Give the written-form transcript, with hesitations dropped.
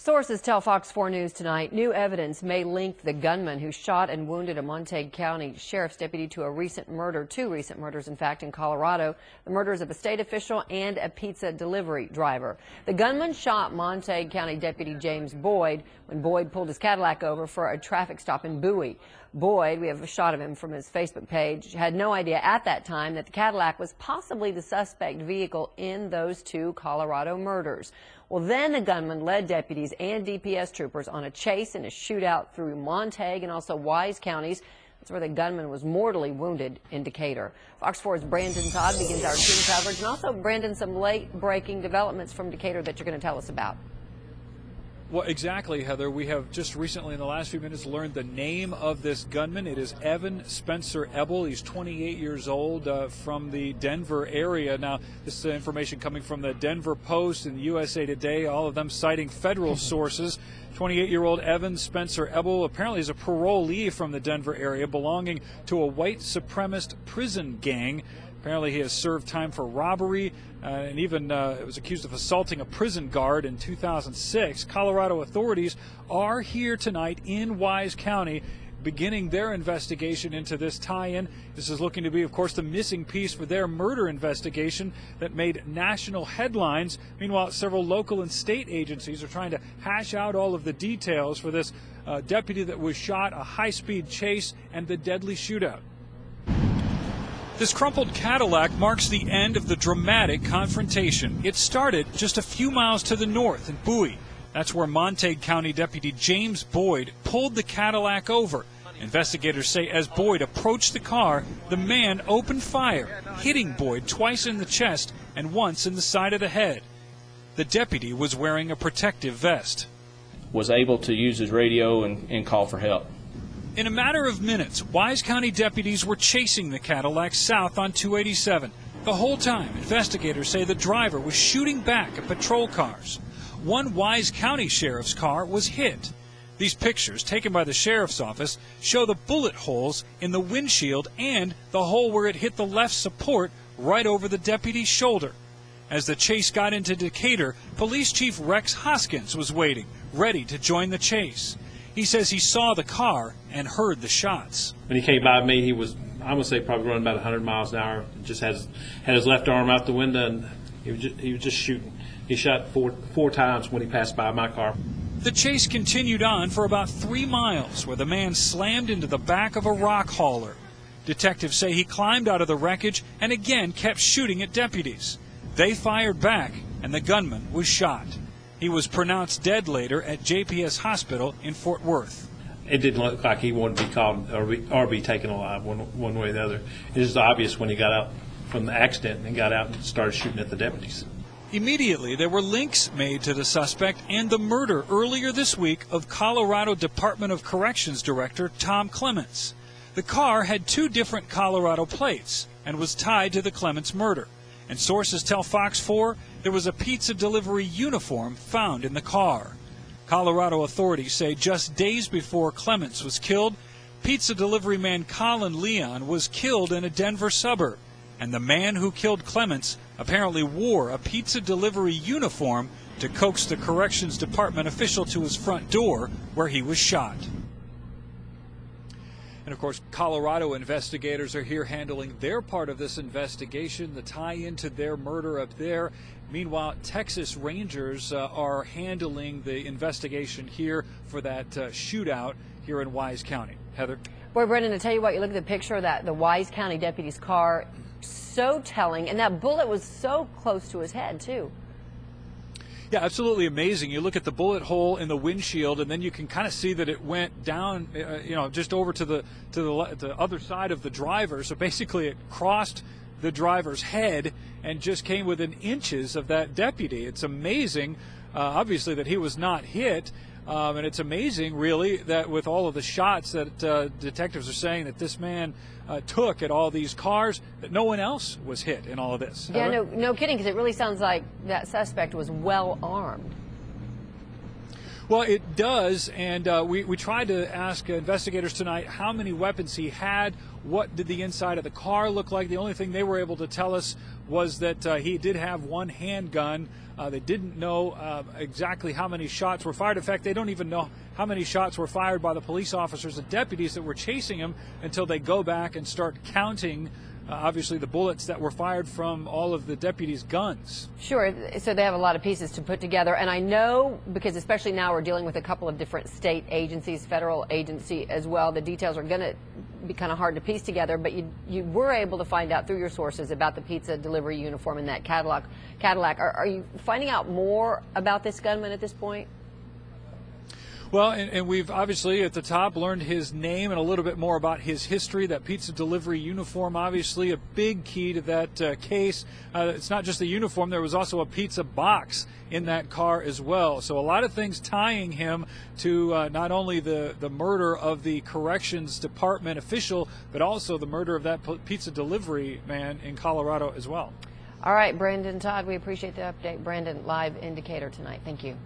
Sources tell Fox 4 News tonight new evidence may link the gunman who shot and wounded a Montague County Sheriff's deputy to a recent murder, two recent murders, in fact, in Colorado, the murders of a state official and a pizza delivery driver. The gunman shot Montague County Deputy James Boyd when Boyd pulled his Cadillac over for a traffic stop in Bowie. Boyd, we have a shot of him from his Facebook page, had no idea at that time that the Cadillac was possibly the suspect vehicle in those two Colorado murders. Well, then the gunman led deputies and DPS troopers on a chase and a shootout through Montague and also Wise counties. That's where the gunman was mortally wounded in Decatur. Fox 4's Brandon Todd begins our team coverage, and also, Brandon, some late-breaking developments from Decatur that you're going to tell us about. Well, exactly, Heather. We have just recently, in the last few minutes, learned the name of this gunman. It is Evan Spencer Ebel. He's 28 years old, from the Denver area. Now, this is information coming from the Denver Post and USA Today, all of them citing federal sources. 28-year-old Evan Spencer Ebel apparently is a parolee from the Denver area belonging to a white supremacist prison gang. Apparently he has served time for robbery and even was accused of assaulting a prison guard in 2006. Colorado authorities are here tonight in Wise County beginning their investigation into this tie-in. This is looking to be, of course, the missing piece for their murder investigation that made national headlines. Meanwhile, several local and state agencies are trying to hash out all of the details for this deputy that was shot, a high-speed chase, and the deadly shootout. This crumpled Cadillac marks the end of the dramatic confrontation. It started just a few miles to the north in Bowie. That's where Montague County Deputy James Boyd pulled the Cadillac over. Investigators say as Boyd approached the car, the man opened fire, hitting Boyd twice in the chest and once in the side of the head. The deputy was wearing a protective vest. Was able to use his radio and call for help. In a matter of minutes, Wise County deputies were chasing the Cadillac south on 287. The whole time, investigators say the driver was shooting back at patrol cars. One Wise County sheriff's car was hit. These pictures, taken by the sheriff's office, show the bullet holes in the windshield and the hole where it hit the left support right over the deputy's shoulder. As the chase got into Decatur, Police Chief Rex Hoskins was waiting, ready to join the chase. He says he saw the car and heard the shots. When he came by me, he was, I'm going to say, probably running about 100 miles an hour. Just had his left arm out the window, and he was just shooting. He shot four times when he passed by my car. The chase continued on for about 3 miles, where the man slammed into the back of a rock hauler. Detectives say he climbed out of the wreckage and again kept shooting at deputies. They fired back, and the gunman was shot. He was pronounced dead later at JPS Hospital in Fort Worth. It didn't look like he wanted to be called or be taken alive one way or the other. It was obvious when he got out from the accident and got out and started shooting at the deputies. Immediately, there were links made to the suspect and the murder earlier this week of Colorado Department of Corrections Director Tom Clements. The car had 2 different Colorado plates and was tied to the Clements murder. And sources tell Fox 4 there was a pizza delivery uniform found in the car. Colorado authorities say just days before Clements was killed, pizza delivery man Colin Leon was killed in a Denver suburb. And the man who killed Clements apparently wore a pizza delivery uniform to coax the corrections department official to his front door where he was shot. And, of course, Colorado investigators are here handling their part of this investigation, the tie-in to their murder up there. Meanwhile, Texas Rangers are handling the investigation here for that shootout here in Wise County. Heather? Boy, Brendan, to tell you what, you look at the picture of the Wise County deputy's car, so telling, and that bullet was so close to his head, too. Yeah, absolutely amazing. You look at the bullet hole in the windshield, and then you can kind of see that it went down, just over to the other side of the driver. So basically, it crossed the driver's head and just came within inches of that deputy. It's amazing, obviously, that he was not hit. And it's amazing, really, that with all of the shots that detectives are saying that this man took at all these cars, that no one else was hit in all of this. Yeah, no kidding, because it really sounds like that suspect was well armed. Well, it does, and we tried to ask investigators tonight how many weapons he had, what did the inside of the car look like. The only thing they were able to tell us was that he did have one handgun. They didn't know exactly how many shots were fired. In fact, they don't even know how many shots were fired by the police officers and deputies that were chasing him until they go back and start counting, obviously, the bullets that were fired from all of the deputies' guns. Sure. So they have a lot of pieces to put together. And I know, because especially now we're dealing with a couple of different state agencies, federal agency as well, the details are going to be kind of hard to piece together, but you were able to find out through your sources about the pizza delivery uniform in that Cadillac. Are you finding out more about this gunman at this point? Well, and we've obviously at the top learned his name and a little bit more about his history. That pizza delivery uniform, obviously a big key to that case. It's not just the uniform. There was also a pizza box in that car as well. So a lot of things tying him to not only the murder of the corrections department official, but also the murder of that pizza delivery man in Colorado as well. All right, Brandon Todd, we appreciate the update. Brandon, live indicator tonight. Thank you.